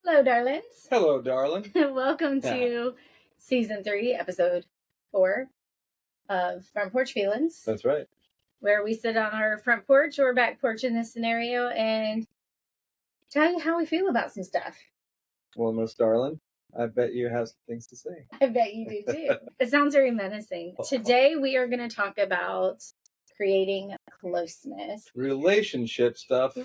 Hello, darlings. Hello, darling. Welcome to season 3, episode 4 of Front Porch Feelings. That's right. Where we sit on our front porch or back porch in this scenario and tell you how we feel about some stuff. Well, Miss Darling, I bet you have some things to say. I bet you do too. It sounds very menacing. Today we are going to talk about creating closeness. Relationship stuff.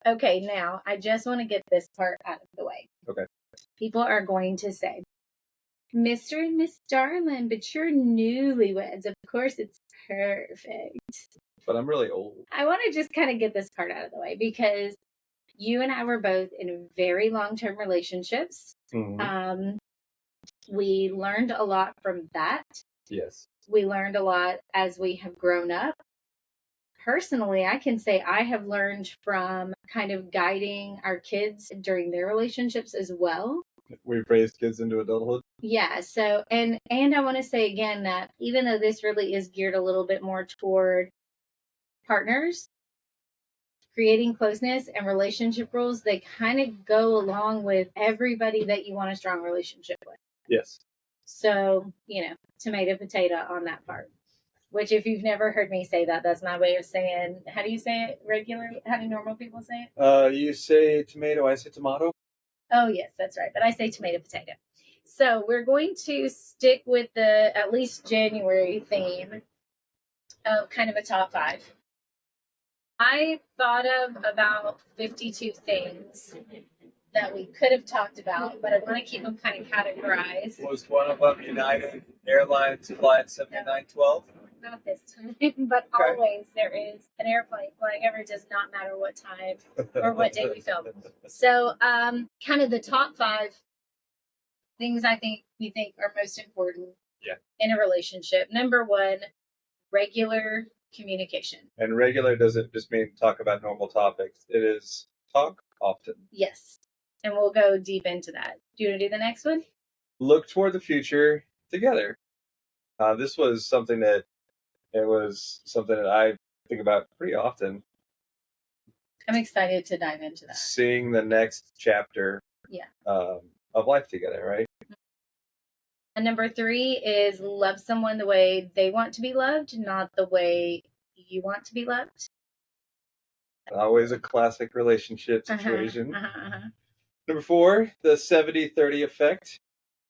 Okay, now I just want to get this part out of the way. Okay. People are going to say, Mr. and Miss Darling, but you're newlyweds. Of course, it's perfect. But I'm really old. I want to just kind of get this part out of the way because you and I were both in very long-term relationships. Mm-hmm. We learned a lot from that. Yes. We learned a lot as we have grown up. Personally, I can say I have learned from kind of guiding our kids during their relationships as well. We've raised kids into adulthood. Yeah. So, and I want to say again that even though this really is geared a little bit more toward partners, creating closeness and relationship rules, they kind of go along with everybody that you want a strong relationship with. Yes. So, tomato, potato on that part. Which, if you've never heard me say that, that's my way of saying, how do you say it regularly? How do normal people say it? You say tomato, I say tomato. Oh, yes, that's right. But I say tomato, potato. So we're going to stick with the at least January theme of kind of a top 5. I thought of about 52 things that we could have talked about, but I want to keep them kind of categorized. Was one of them United Airlines Flight 7912? Not this time, but okay. Always there is an airplane flying over. It does not matter what time or what day we film. So, kind of the top 5 things we think are most important in a relationship. Number 1, regular communication. And regular doesn't just mean talk about normal topics. It is talk often. Yes. And we'll go deep into that. Do you want to do the next one? Look toward the future together. This was something that I think about pretty often. I'm excited to dive into that. Seeing the next chapter of life together, right? And number 3 is love someone the way they want to be loved, not the way you want to be loved. Always a classic relationship situation. Number 4, the 70-30 effect.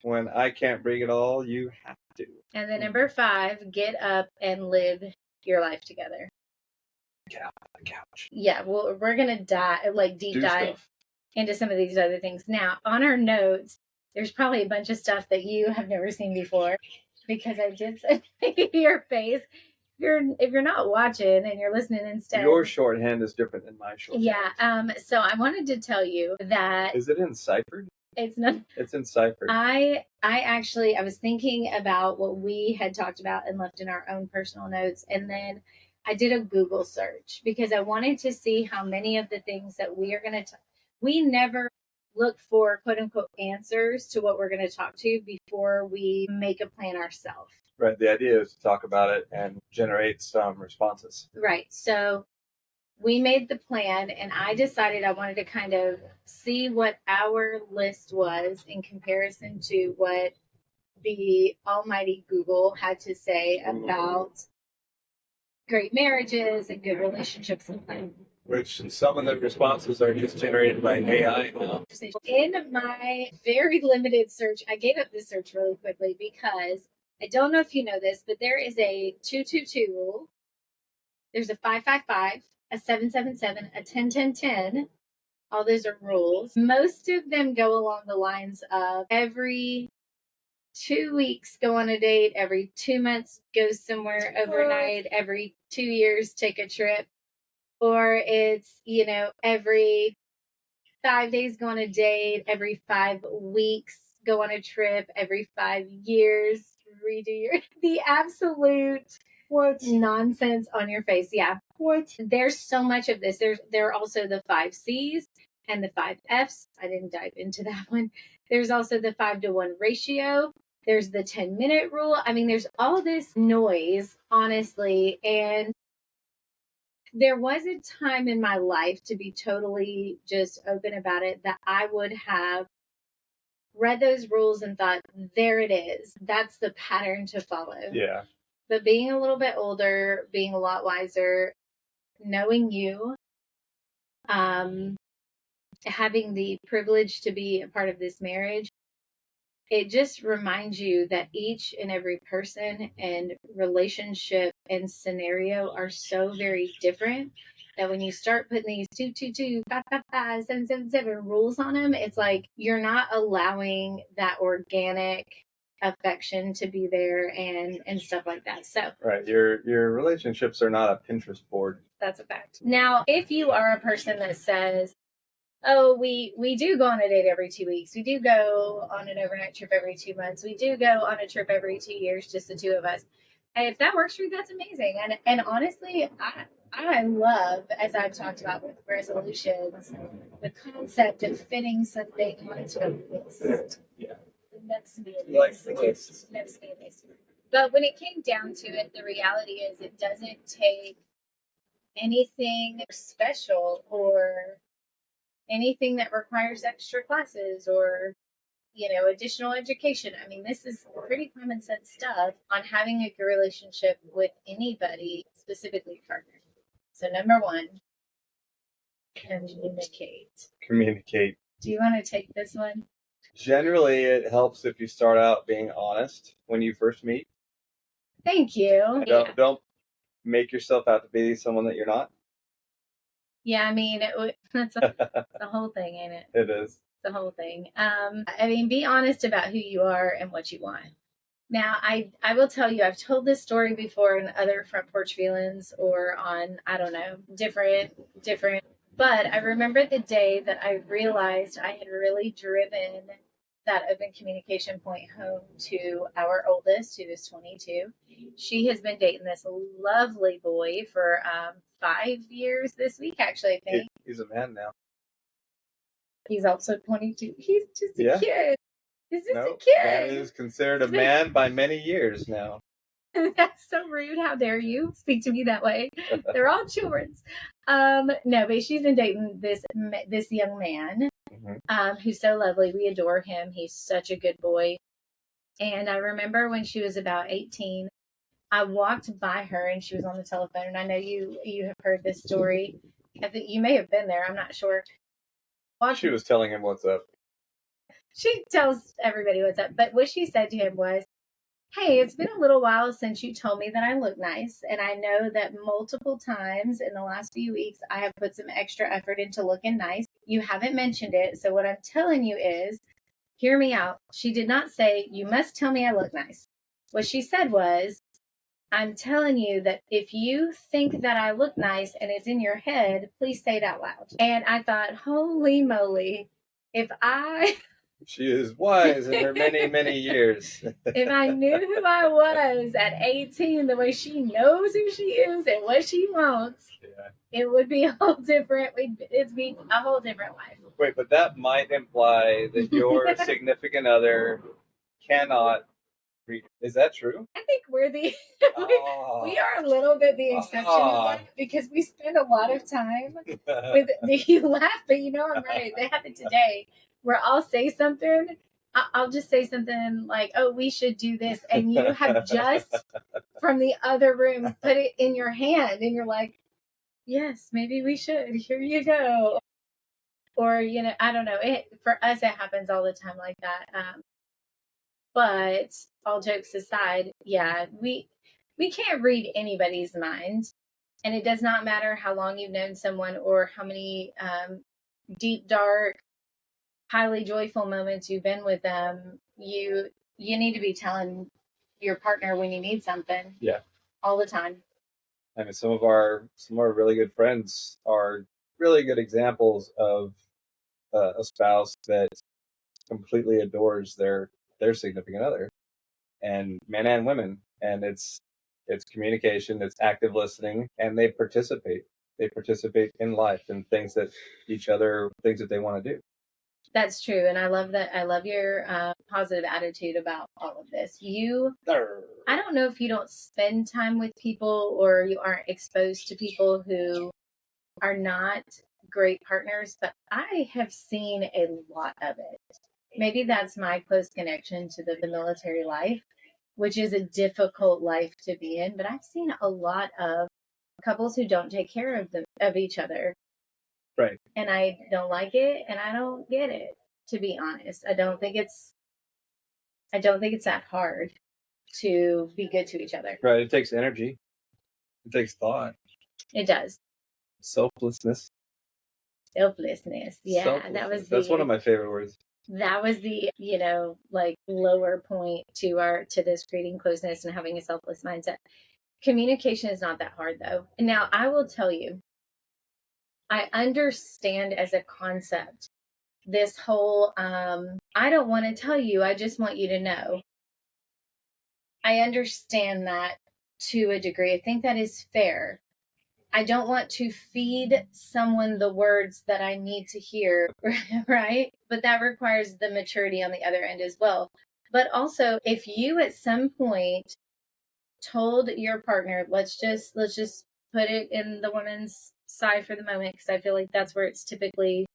When I can't bring it all, you have to. And then number 5, get up and live your life together. Get out of the couch. Yeah, well, we're going to deep dive into some of these other things. Now, on our notes, there's probably a bunch of stuff that you have never seen before because I did see your face. If you're not watching and you're listening instead. Your shorthand is different than my shorthand. Yeah. So I wanted to tell you that. Is it enciphered? It's not. It's enciphered. I was thinking about what we had talked about and left in our own personal notes. And then I did a Google search because I wanted to see how many of the things that we are going to, we never look for quote unquote answers to what we're going to talk to before we make a plan ourselves. Right. The idea is to talk about it and generate some responses. Right. So we made the plan and I decided I wanted to kind of see what our list was in comparison to what the almighty Google had to say about great marriages and good relationships and things. Which some of the responses are just generated by AI now. In my very limited search, I gave up this search really quickly because I don't know if you know this, but there is a 222 rule. There's a 555, a 777, a 10-10-10. All those are rules. Most of them go along the lines of every 2 weeks go on a date, every 2 months go somewhere overnight, every 2 years take a trip. Or it's, every 5 days go on a date, every 5 weeks go on a trip, every 5 years redo the absolute nonsense on your face. Yeah. What? There's so much of this. There are also the 5 C's and the 5 F's. I didn't dive into that one. There's also the 5-to-1 ratio. There's the 10-minute rule. I mean, there's all this noise, honestly, and there was a time in my life, to be totally just open about it, that I would have read those rules and thought, there it is. That's the pattern to follow. Yeah. But being a little bit older, being a lot wiser, knowing you, having the privilege to be a part of this marriage, it just reminds you that each and every person and relationship and scenario are so very different that when you start putting these 222, 555, 777 rules on them, it's like you're not allowing that organic affection to be there and stuff like that. So right, your relationships are not a Pinterest board. That's a fact. Now, if you are a person that says, oh, we do go on a date every 2 weeks. We do go on an overnight trip every 2 months. We do go on a trip every 2 years, just the two of us. And if that works for you, that's amazing. And honestly, I love, as I've talked about with resolutions, the concept of fitting something onto a list. Yeah. Next to be a list. Next to be a list. But when it came down to it, the reality is it doesn't take anything special or anything that requires extra classes or additional education. I mean, this is pretty common sense stuff on having a good relationship with anybody, specifically a partner. So number one, communicate. Do you want to take this one? Generally, it helps if you start out being honest when you first meet. Thank you. Don't make yourself out to be someone that you're not. Yeah, I mean, that's the whole thing, ain't it? It is. The whole thing. I mean, be honest about who you are and what you want. Now, I will tell you, I've told this story before in other Front Porch Feelings or on, I don't know, different, but I remember the day that I realized I had really driven that open communication point home to our oldest, who is 22. She has been dating this lovely boy for 5 years this week, actually, I think. He's a man now. He's also 22. He's just a kid. He's just a kid. That is considered a man by many years now. That's so rude. How dare you speak to me that way? They're all children's. No, but she's been dating this young man who's so lovely. We adore him. He's such a good boy. And I remember when she was about 18, I walked by her and she was on the telephone. And I know you have heard this story. I think you may have been there. I'm not sure. She was telling him what's up. She tells everybody what's up. But what she said to him was, hey, it's been a little while since you told me that I look nice. And I know that multiple times in the last few weeks, I have put some extra effort into looking nice. You haven't mentioned it. So what I'm telling you is, hear me out. She did not say, you must tell me I look nice. What she said was, I'm telling you that if you think that I look nice and it's in your head, please say it out loud. And I thought, holy moly, she is wise in her many, many years. If I knew who I was at 18, the way she knows who she is and what she wants, it would be a whole different, it'd be a whole different life. Wait, but that might imply that your significant other cannot read. Is that true? I think we're we are a little bit the exception of that because we spend a lot of time with you laugh, but you know I'm right. They happen today where I'll say something. I'll just say something like, oh, we should do this. And you have just from the other room put it in your hand and you're like, yes, maybe we should. Here you go. Or, I don't know. For us, it happens all the time like that. But all jokes aside, yeah, we can't read anybody's mind. And it does not matter how long you've known someone or how many deep, dark, highly joyful moments you've been with them. You need to be telling your partner when you need something. Yeah. All the time. I mean, some of our really good friends are really good examples of a spouse that completely adores their significant other, and men and women, and it's communication, it's active listening, and they participate in life and things that they want to do. That's true. And I love that. I love your positive attitude about all of this. I don't know if you don't spend time with people or you aren't exposed to people who are not great partners, but I have seen a lot of it. Maybe that's my close connection to the military life, which is a difficult life to be in. But I've seen a lot of couples who don't take care of each other. Right. And I don't like it and I don't get it, to be honest. I don't think it's that hard to be good to each other. Right. It takes energy. It takes thought. It does. Selflessness. Selflessness. Yeah. That's one of my favorite words. That was the, like lower point to this creating closeness and having a selfless mindset. Communication is not that hard though. And now I will tell you, I understand as a concept this whole I don't want to tell you, I just want you to know. I understand that to a degree. I think that is fair. I don't want to feed someone the words that I need to hear, right? But that requires the maturity on the other end as well. But also, if you at some point told your partner, let's just put it in the woman's side for the moment, because I feel like that's where it's typically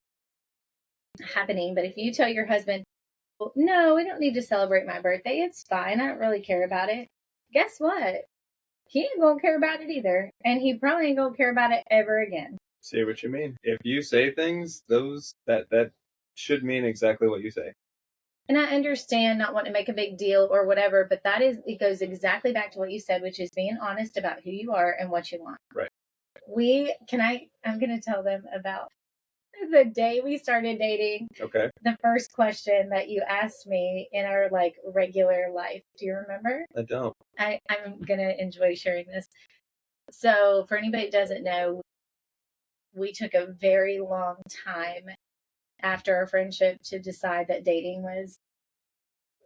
happening. But if you tell your husband, no, we don't need to celebrate my birthday, it's fine, I don't really care about it, guess what? He ain't gonna care about it either. And he probably ain't gonna care about it ever again. See what you mean. If you say things, that should mean exactly what you say. And I understand not wanting to make a big deal or whatever, but it goes exactly back to what you said, which is being honest about who you are and what you want. Right. I'm gonna tell them about the day we started dating. Okay. The first question that you asked me in our like regular life. Do you remember? I don't. I'm gonna enjoy sharing this. So for anybody that doesn't know, we took a very long time after our friendship to decide that dating was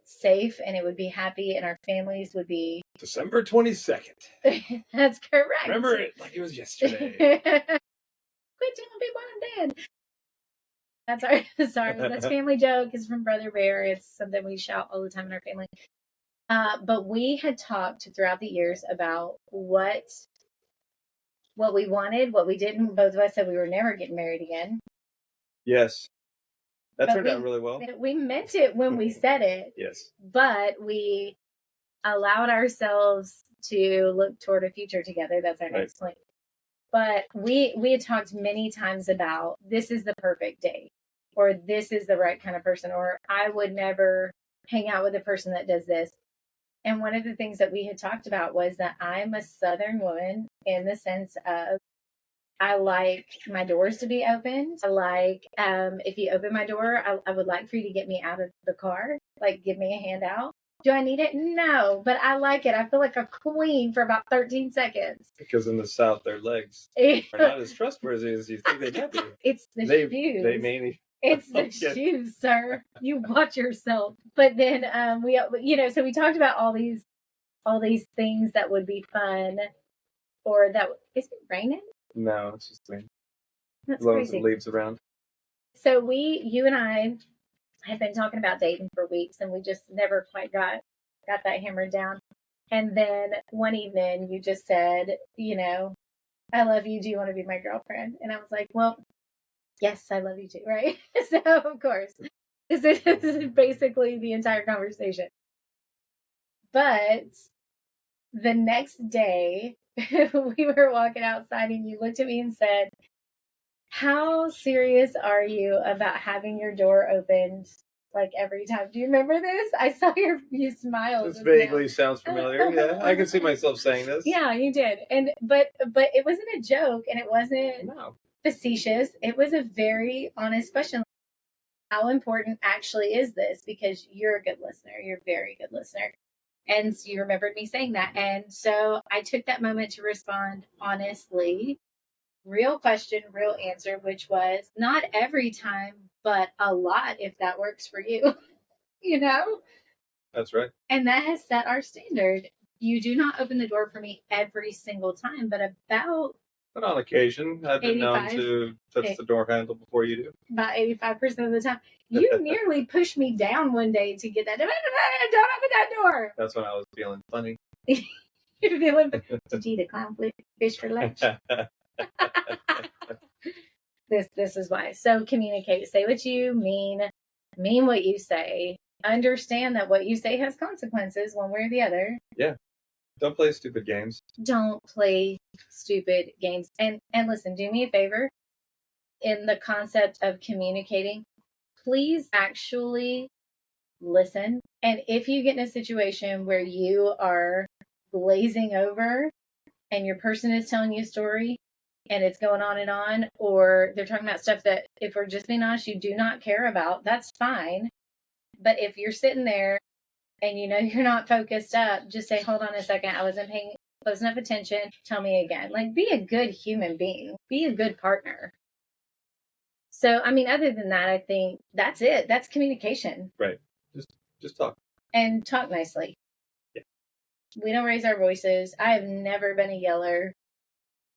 safe and it would be happy and our families would be December 22nd. That's correct. Remember it like it was yesterday. Quit telling people I'm dead. Sorry. That's family joke. It's from Brother Bear. It's something we shout all the time in our family. But we had talked throughout the years about what we wanted, what we didn't. Both of us said we were never getting married again. Yes. That turned out really well. We meant it when we said it. Yes. But we allowed ourselves to look toward a future together. That's our next point. But we had talked many times about this is the perfect date, or this is the right kind of person, or I would never hang out with a person that does this. And one of the things that we had talked about was that I'm a Southern woman in the sense of I like my doors to be opened. I like, if you open my door, I would like for you to get me out of the car, like give me a hand out. Do I need it? No, but I like it. I feel like a queen for about 13 seconds. Because in the South, their legs are not as trustworthy as you think they might be. It's the shoes. They mainly. It's the shoes, sir. You watch yourself. But then so we talked about all these things that would be fun, or that is it raining? No, it's just rain. That's Loads crazy. of leaves around. So you and I had been talking about dating for weeks, and we just never quite got that hammered down. And then one evening, you just said, I love you. Do you want to be my girlfriend? And I was like, well, yes, I love you too, right? So, of course, this is basically the entire conversation. But the next day, we were walking outside, and you looked at me and said, how serious are you about having your door opened like every time? Do you remember this? I saw you smile. This vaguely sounds familiar. Yeah, I can see myself saying this. Yeah, you did. But it wasn't a joke, and it wasn't facetious. It was a very honest question. How important actually is this? Because you're a good listener. You're a very good listener. And so you remembered me saying that. And so I took that moment to respond honestly. Real question, real answer, which was not every time, but a lot if that works for you. That's right. And that has set our standard. You do not open the door for me every single time, but about But on occasion, I've been known 85? to touch the door handle before you do. About 85% of the time. You nearly pushed me down one day to get that. Don't open that door. That's when I was feeling funny. You're feeling. Did you eat a clownfish for lunch? This is why. So communicate. Say what you mean what you say. Understand that what you say has consequences one way or the other. Yeah. Don't play stupid games. Don't play stupid games. And listen, do me a favor. In the concept of communicating, please actually listen. And if you get in a situation where you are glazing over and your person is telling you a story and it's going on, or they're talking about stuff that, if we're just being honest, you do not care about, that's fine. But if you're sitting there and you know you're not focused up, just say, hold on a second, I wasn't paying close enough attention. Tell me again. Like, be a good human being. Be a good partner. So, I mean, other than that, I think that's it. That's communication. Right. Just talk. And talk nicely. Yeah. We don't raise our voices. I have never been a yeller.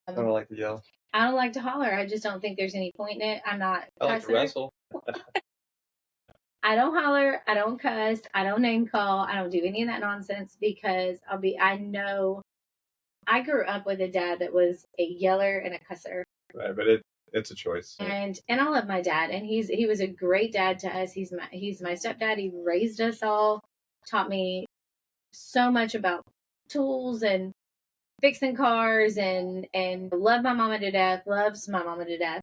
I don't like to yell. I don't like to holler. I just don't think there's any point in it. I'm not. I like to wrestle. I don't holler. I don't cuss. I don't name call. I don't do any of that nonsense because I know I grew up with a dad that was a yeller and a cusser. Right, but it's a choice. And I love my dad, and he was a great dad to us. He's my stepdad. He raised us all, taught me so much about tools and fixing cars, and loved my mama to death, loves my mama to death.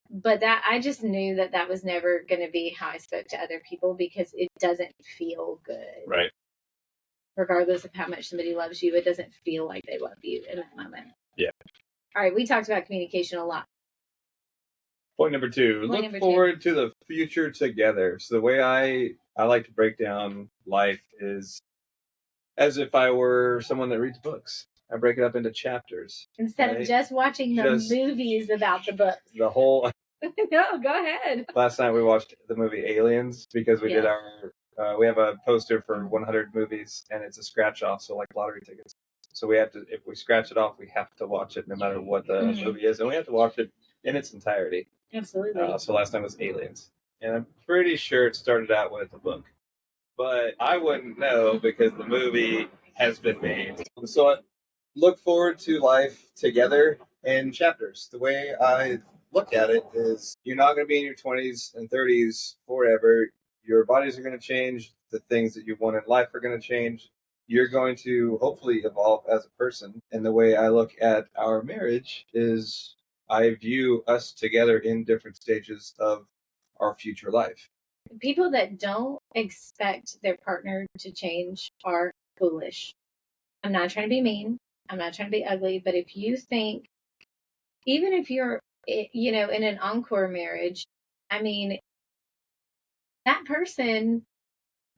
But that, I just knew that was never going to be how I spoke to other people because it doesn't feel good. Right. Regardless of how much somebody loves you, it doesn't feel like they love you in that moment. Yeah. All right, we talked about communication a lot. Point number 2, look forward to the future together. So the way I like to break down life is as if I were someone that reads books. I break it up into chapters. Instead of just watching the movies about the books. The whole... No, go ahead. Last night we watched the movie Aliens because we did our... we have a poster for 100 movies, and it's a scratch-off, so like lottery tickets. So we have to... If we scratch it off, we have to watch it no matter what the movie is, and we have to watch it in its entirety. Absolutely. So last time was Aliens. And I'm pretty sure it started out with a book. But I wouldn't know because the movie has been made. So I look forward to life together in chapters. The way I look at it is you're not going to be in your 20s and 30s forever. Your bodies are going to change. The things that you want in life are going to change. You're going to hopefully evolve as a person. And the way I look at our marriage is I view us together in different stages of our future life. People that don't expect their partner to change are foolish. I'm not trying to be mean. I'm not trying to be ugly. But if you think, even if you're, in an encore marriage, I mean, that person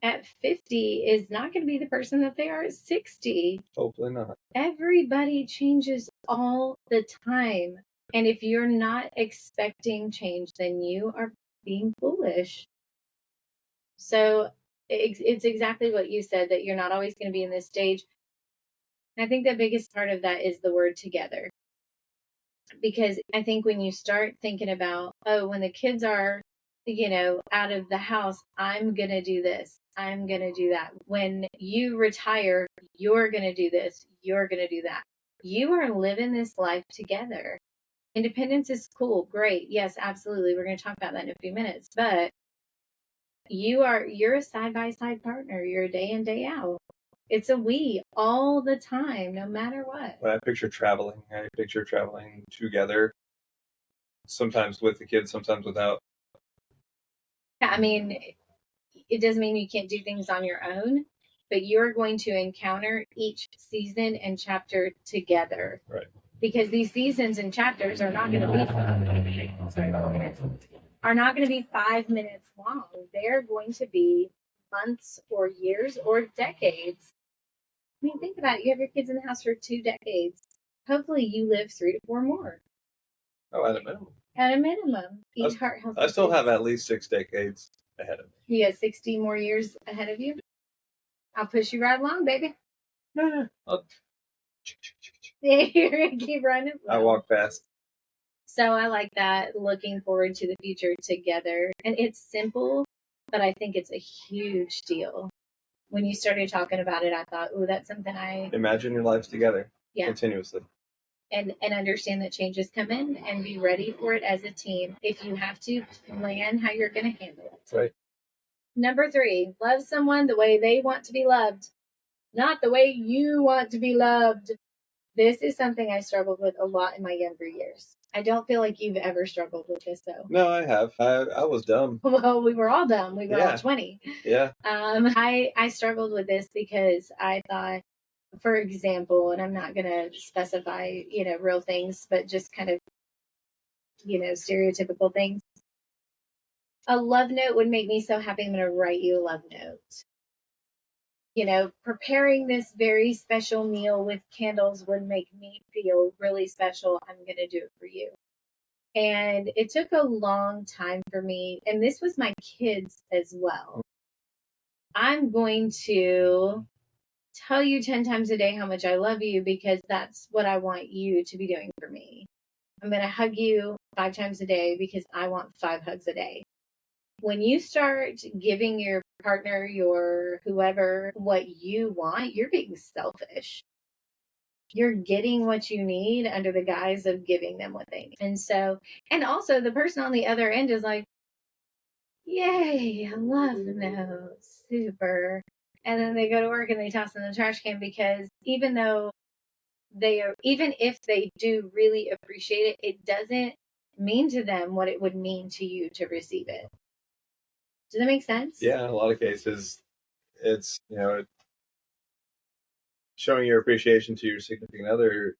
at 50 is not going to be the person that they are at 60. Hopefully not. Everybody changes all the time. And if you're not expecting change, then you are being foolish. So it's exactly what you said, that you're not always going to be in this stage. And I think the biggest part of that is the word together. Because I think when you start thinking about, when the kids are, out of the house, I'm going to do this. I'm going to do that. When you retire, you're going to do this. You're going to do that. You are living this life together. Independence is cool. Great. Yes, absolutely. We're going to talk about that in a few minutes. But you're a side-by-side partner. You're a day in, day out. It's a we all the time, no matter what. When I picture traveling together, sometimes with the kids, sometimes without. Yeah, I mean, it doesn't mean you can't do things on your own, but you're going to encounter each season and chapter together. Right. Because these seasons and chapters are not going to be 5 minutes long. They're going to be months or years or decades. I mean, think about it. You have your kids in the house for 2 decades. Hopefully you live 3 to 4 more. Oh, at a minimum. At a minimum. I still have at least 6 decades ahead of me. You got 60 more years ahead of you? I'll push you right along, baby. No. You're gonna keep running. I walk fast. So I like that. Looking forward to the future together, and it's simple, but I think it's a huge deal. When you started talking about it, I thought, "Oh, that's something I imagine your lives together continuously." And understand that changes come in and be ready for it as a team. If you have to, plan how you're going to handle it. Right. Number 3, love someone the way they want to be loved, not the way you want to be loved. This is something I struggled with a lot in my younger years. I don't feel like you've ever struggled with this, though. No, I have. I was dumb. Well, we were all dumb. We were all 20. Yeah. I struggled with this because I thought, for example, and I'm not going to specify, real things, but just kind of, stereotypical things. A love note would make me so happy. I'm going to write you a love note. Preparing this very special meal with candles would make me feel really special. I'm going to do it for you. And it took a long time for me. And this was my kids as well. I'm going to tell you 10 times a day how much I love you because that's what I want you to be doing for me. I'm going to hug you 5 times a day because I want 5 hugs a day. When you start giving your partner, your whoever, what you want, you're being selfish. You're getting what you need under the guise of giving them what they need. And also the person on the other end is like, yay, I love those. Super. And then they go to work and they toss in the trash can because even if they do really appreciate it, it doesn't mean to them what it would mean to you to receive it. Does that make sense? Yeah, in a lot of cases, it's, showing your appreciation to your significant other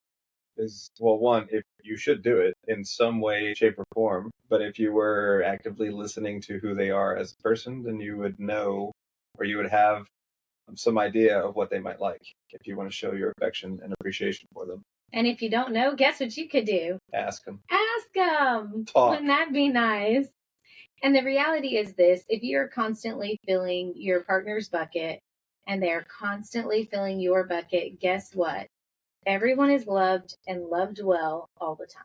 is, well, one, if you should do it in some way, shape, or form. But if you were actively listening to who they are as a person, then you would know, or you would have some idea of what they might like if you want to show your affection and appreciation for them. And if you don't know, guess what you could do? Ask them. Ask them. Talk. Wouldn't that be nice? And the reality is this: if you're constantly filling your partner's bucket and they're constantly filling your bucket, guess what? Everyone is loved and loved well all the time.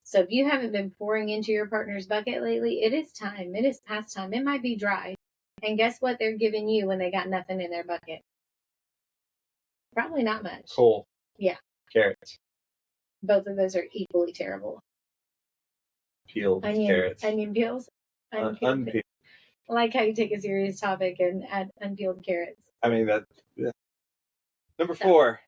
So if you haven't been pouring into your partner's bucket lately, it is time. It is past time. It might be dry. And guess what they're giving you when they got nothing in their bucket? Probably not much. Cool. Yeah. Carrots. Both of those are equally terrible. Peeled carrots. Onion peels? Unpeeled. I like how you take a serious topic and add unpeeled carrots. I mean, yeah. Number 4.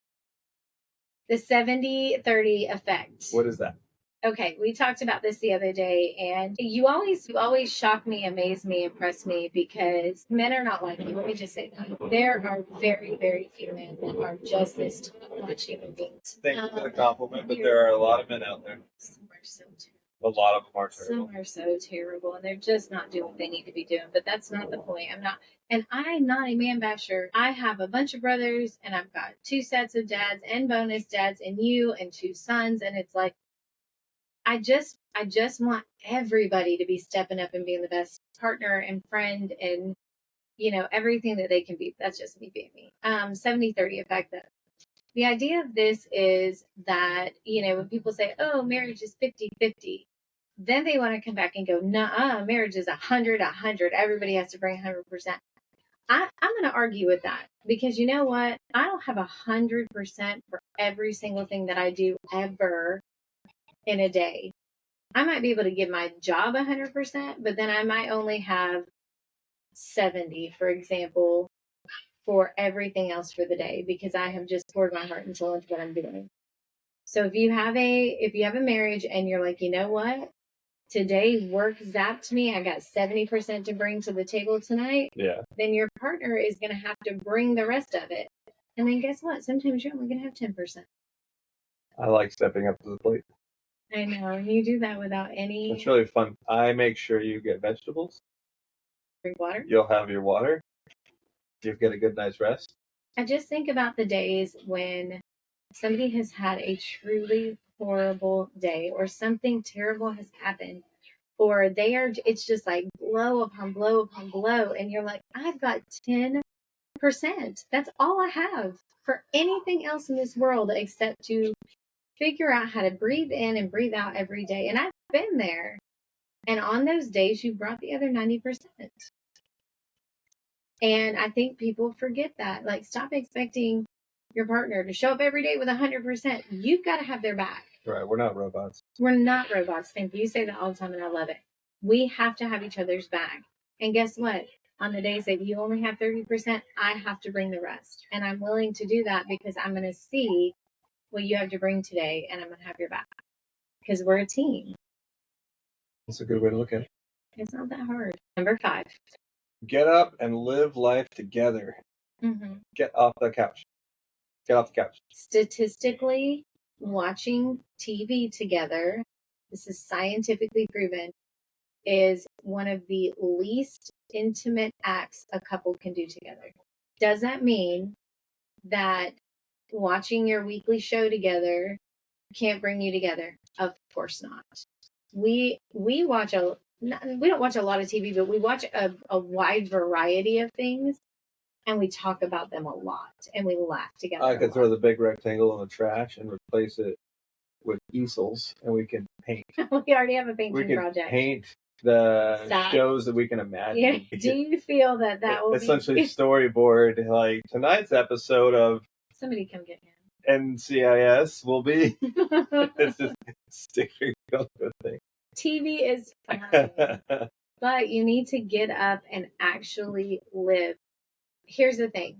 The 70-30 effect. What is that? Okay, we talked about this the other day, and you always shock me, amaze me, impress me, because men are not like you. Let me just say that. There are very, very few men that are just this top-notch human beings. Thank you for the compliment, but there are a lot of men out there. Some are so terrible. A lot of them are terrible. Some are so terrible, and they're just not doing what they need to be doing. But that's not the point. I'm not a man basher. I have a bunch of brothers, and I've got 2 sets of dads and bonus dads, and you and 2 sons, and it's like, I just want everybody to be stepping up and being the best partner and friend and, everything that they can be. That's just me being me. 70-30 effect. The idea of this is that, when people say, oh, marriage is 50-50, then they want to come back and go, nah, marriage is 100-100. Everybody has to bring 100%. I'm going to argue with that because you know what? I don't have 100% for every single thing that I do ever in a day. I might be able to give my job 100%, but then I might only have 70, for example, for everything else for the day because I have just poured my heart and soul into what I'm doing. So if you have a marriage and you're like, you know what? Today work zapped me. I got 70% to bring to the table tonight. Yeah. Then your partner is going to have to bring the rest of it. And then guess what? Sometimes you're only going to have 10%. I like stepping up to the plate. I know. And you do that without any... It's really fun. I make sure you get vegetables. Drink water. You'll have your water. You'll get a good night's rest. I just think about the days when somebody has had a truly horrible day or something terrible has happened, or it's just like blow upon blow upon blow, and you're like, I've got 10 1%. That's all I have for anything else in this world except to figure out how to breathe in and breathe out every day. And I've been there. And on those days, you brought the other 90%. And I think people forget that. Like, stop expecting your partner to show up every day with 100%. You've got to have their back. Right. We're not robots. We're not robots. Thank you. You say that all the time, and I love it. We have to have each other's back. And guess what? On the days that you only have 30%, I have to bring the rest. And I'm willing to do that because I'm going to see what you have to bring today, and I'm going to have your back. Because we're a team. That's a good way to look at it. It's not that hard. Number 5. Get up and live life together. Mm-hmm. Get off the couch. Get off the couch. Statistically, watching TV together, this is scientifically proven, is one of the least intimate acts a couple can do together. Does that mean that watching your weekly show together can't bring you together? Of course not. We don't watch a lot of TV, but we watch a wide variety of things, and we talk about them a lot, and we laugh together. I could throw the big rectangle in the trash and replace it with easels, and we can paint. We already have a painting project. Paint the shows that we can imagine. Yeah. Do you feel that will essentially storyboard like tonight's episode of somebody come get him? NCIS will be it's just stick figure thing. TV is fun, but you need to get up and actually live. Here's the thing.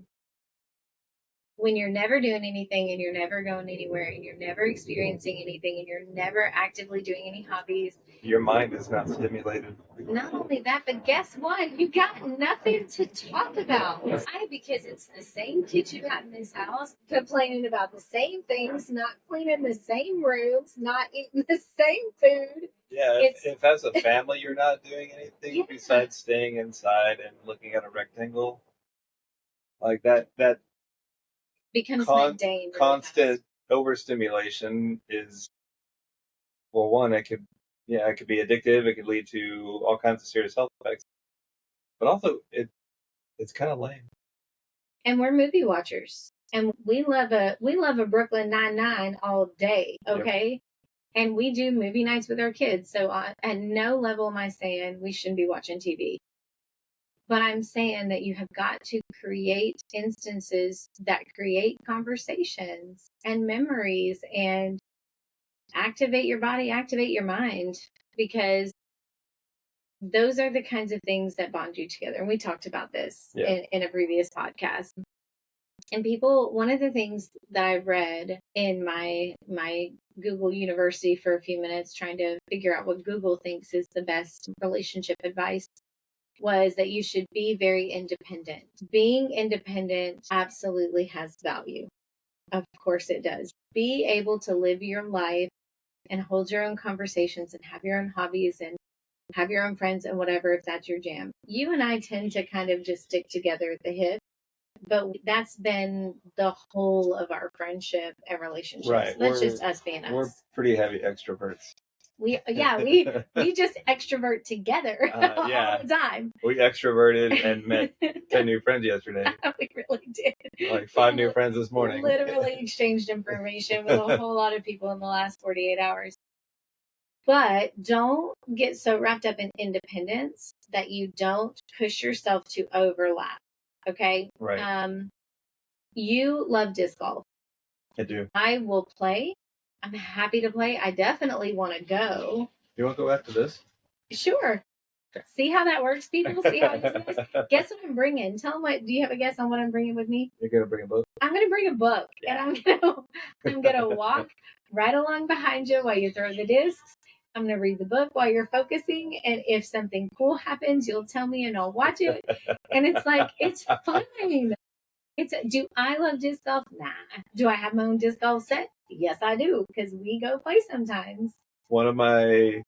When you're never doing anything and you're never going anywhere and you're never experiencing anything and you're never actively doing any hobbies, your mind is not stimulated. Not only that, but guess what? You got nothing to talk about. Why? Because it's the same kids you got in this house, complaining about the same things, not cleaning the same rooms, not eating the same food. Yeah, if as a family you're not doing anything besides staying inside and looking at a rectangle, like that becomes mundane. Constant overstimulation is, well, one, it could be addictive. It could lead to all kinds of serious health effects. But also, it's kind of lame. And we're movie watchers, and we love a Brooklyn Nine-Nine all day. Okay. Yep. And we do movie nights with our kids. So at no level am I saying we shouldn't be watching TV. But I'm saying that you have got to create instances that create conversations and memories and activate your body, activate your mind, because those are the kinds of things that bond you together. And we talked about this in a previous podcast. And one of the things that I read in my Google University for a few minutes, trying to figure out what Google thinks is the best relationship advice, was that you should be very independent. Being independent absolutely has value. Of course it does. Be able to live your life and hold your own conversations and have your own hobbies and have your own friends and whatever, if that's your jam. You and I tend to kind of just stick together at the hip, but that's been the whole of our friendship and relationships. Right. That's just us being us. We're pretty heavy extroverts. We just extrovert together all the time. We extroverted and met 10 new friends yesterday. We really did. Like 5 new friends this morning. Literally exchanged information with a whole lot of people in the last 48 hours. But don't get so wrapped up in independence that you don't push yourself to overlap. Okay? Right. You love disc golf. I do. I will play. I'm happy to play. I definitely want to go. You want to go after this? Sure. See how that works, people? See how easy it is? Guess what I'm bringing? Tell them do you have a guess on what I'm bringing with me? You're going to bring a book? I'm going to bring a book. Yeah. And I'm going to walk right along behind you while you throw the discs. I'm going to read the book while you're focusing. And if something cool happens, you'll tell me and I'll watch it. And it's like, it's fun. Do I love disc golf? Nah. Do I have my own disc golf set? Yes, I do, because we go play sometimes. One of my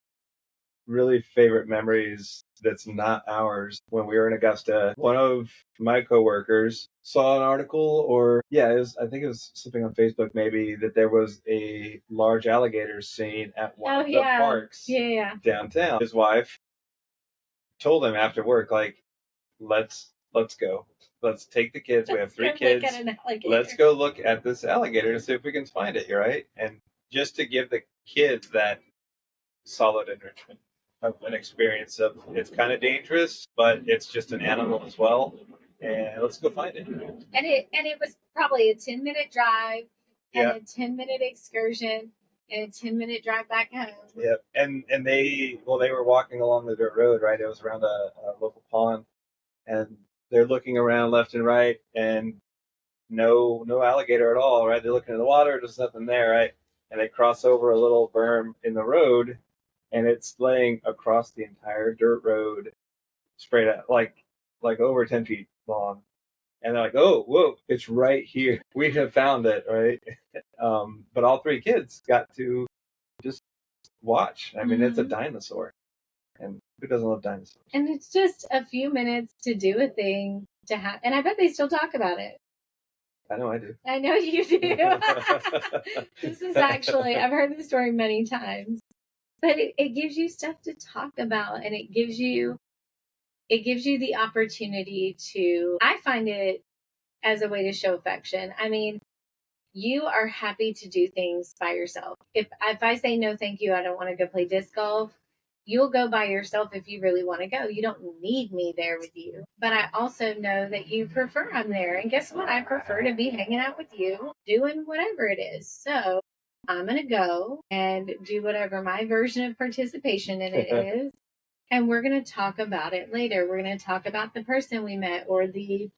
really favorite memories that's not ours, when we were in Augusta, one of my coworkers saw an article, I think it was something on Facebook maybe, that there was a large alligator seen at one of the parks downtown. His wife told him after work, like, let's let's go. Let's take the kids. We have 3 Let's go look kids. at an alligator. Let's go look at this alligator and see if we can find it. You're right. And just to give the kids that solid enrichment of an experience of it's kind of dangerous, but it's just an animal as well. And let's go find it. And it was probably a 10-minute drive and a 10-minute excursion and a 10-minute drive back home. Yep. And they were walking along the dirt road, right? It was around a local pond, and they're looking around left and right, and no alligator at all, right? They're looking in the water, there's nothing there, right? And they cross over a little berm in the road, and it's laying across the entire dirt road, straight out, like over 10 feet long. And they're like, oh, whoa, it's right here. We have found it, right? But all 3 kids got to just watch. I mean, it's a dinosaur. And who doesn't love dinosaurs? And it's just a few minutes to do a thing to have, and I bet they still talk about it. I know I do. I know you do. This is actually, I've heard the story many times, but it gives you stuff to talk about, and it gives you the opportunity to, I find it as a way to show affection. I mean, you are happy to do things by yourself. If I say no, thank you, I don't want to go play disc golf, you'll go by yourself if you really want to go. You don't need me there with you. But I also know that you prefer I'm there. And guess what? I prefer to be hanging out with you, doing whatever it is. So I'm going to go and do whatever my version of participation in it is. And we're going to talk about it later. We're going to talk about the person we met or the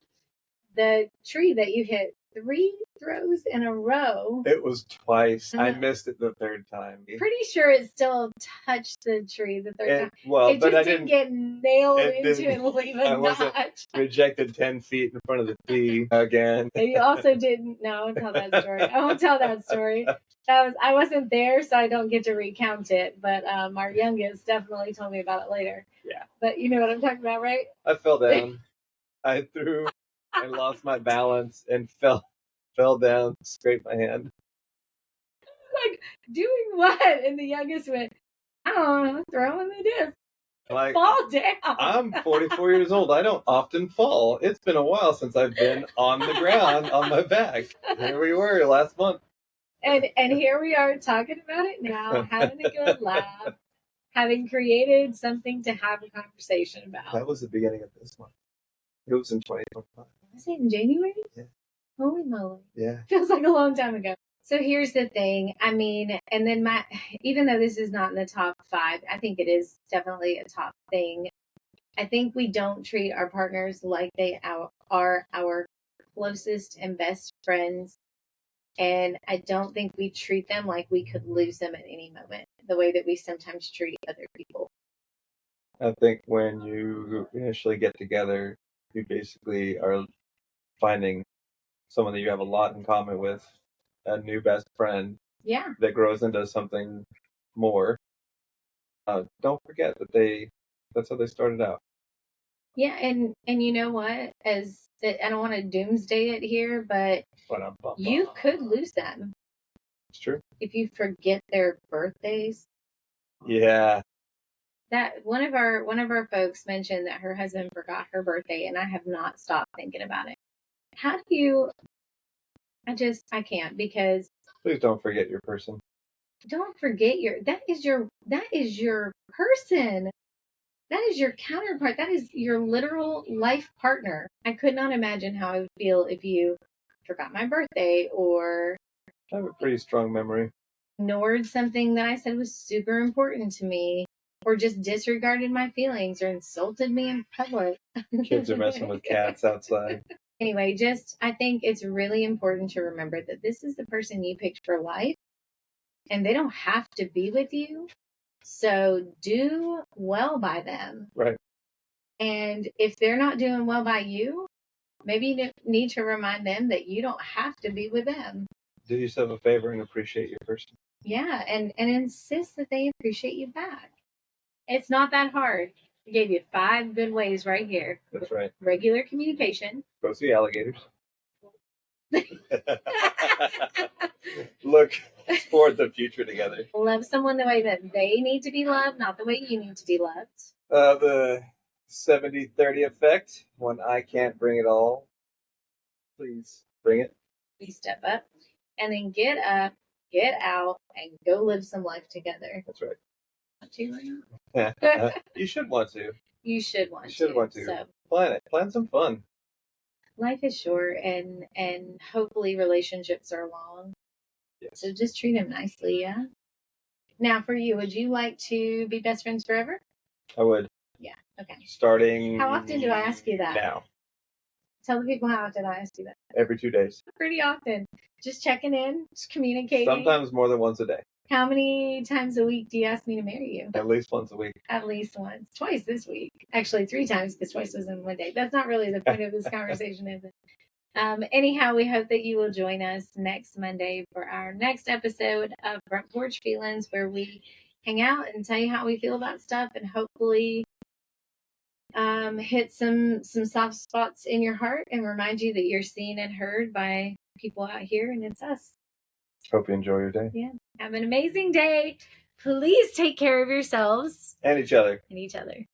tree that you hit 3 throws in a row. It was twice. I missed it the 3rd time. Pretty sure it still touched the tree the 3rd time. Well, it but just I didn't get nailed into it and leave a notch. Rejected 10 feet in front of the tee again. And you also didn't. No, I won't tell that story. I won't tell that story. I wasn't there, so I don't get to recount it. But our youngest definitely told me about it later. Yeah. But you know what I'm talking about, right? I fell down. I lost my balance and fell down, scraped my hand. Like, doing what? And the youngest went, I don't know, throwing the disc. Like, fall down. I'm 44 years old. I don't often fall. It's been a while since I've been on the ground on my back. Here we were last month. And here we are talking about it now, having a good laugh, having created something to have a conversation about. That was the beginning of this month. It was in 2025. Was it in January? Yeah. Holy moly. Yeah. Feels like a long time ago. So here's the thing. I mean, and then even though this is not in the top 5, I think it is definitely a top thing. I think we don't treat our partners like they are our closest and best friends. And I don't think we treat them like we could lose them at any moment, the way that we sometimes treat other people. I think when you initially get together, you basically are finding someone that you have a lot in common with, a new best friend. Yeah. That grows into something more. Don't forget that that's how they started out. Yeah, and you know what? I don't want to doomsday it here, but you could lose them. It's true. If you forget their birthdays. Yeah. That one of our folks mentioned that her husband forgot her birthday, and I have not stopped thinking about it. How do you? I can't, because. Please don't forget your person. Don't forget that is your person. That is your counterpart. That is your literal life partner. I could not imagine how I would feel if you forgot my birthday or. I have a pretty strong memory. Ignored something that I said was super important to me, or just disregarded my feelings or insulted me in public. Kids are messing with cats outside. Anyway, I think it's really important to remember that this is the person you picked for life, and they don't have to be with you. So do well by them. Right. And if they're not doing well by you, maybe you need to remind them that you don't have to be with them. Do yourself a favor and appreciate your person. Yeah, and insist that they appreciate you back. It's not that hard. I gave you 5 good ways right here. That's right. Regular communication. Go see alligators. Look toward the future together. Love someone the way that they need to be loved, not the way you need to be loved. 70-30 effect. When I can't bring it all, please bring it. We step up and then get up, get out, and go live some life together. That's right. Want to right now? You should want to. You should want You should to. want to. So Plan it. Plan some fun. life is short, and hopefully relationships are long. Yes. So just treat them nicely, yeah. Now, for you, would you like to be best friends forever? I would. Yeah. Okay. Starting. How often do I ask you that? Now. Tell the people how often I ask you that. Every 2 days. Pretty often. Just checking in, just communicating. Sometimes more than once a day. How many times a week do you ask me to marry you? At least once a week. At least once. Twice this week. Actually, 3 times because twice was in one day. That's not really the point of this conversation, is it? Anyhow, we hope that you will join us next Monday for our next episode of Front Porch Feelings, where we hang out and tell you how we feel about stuff and hopefully hit some soft spots in your heart and remind you that you're seen and heard by people out here, and it's us. Hope you enjoy your day. Yeah. Have an amazing day. Please take care of yourselves and each other. and each other.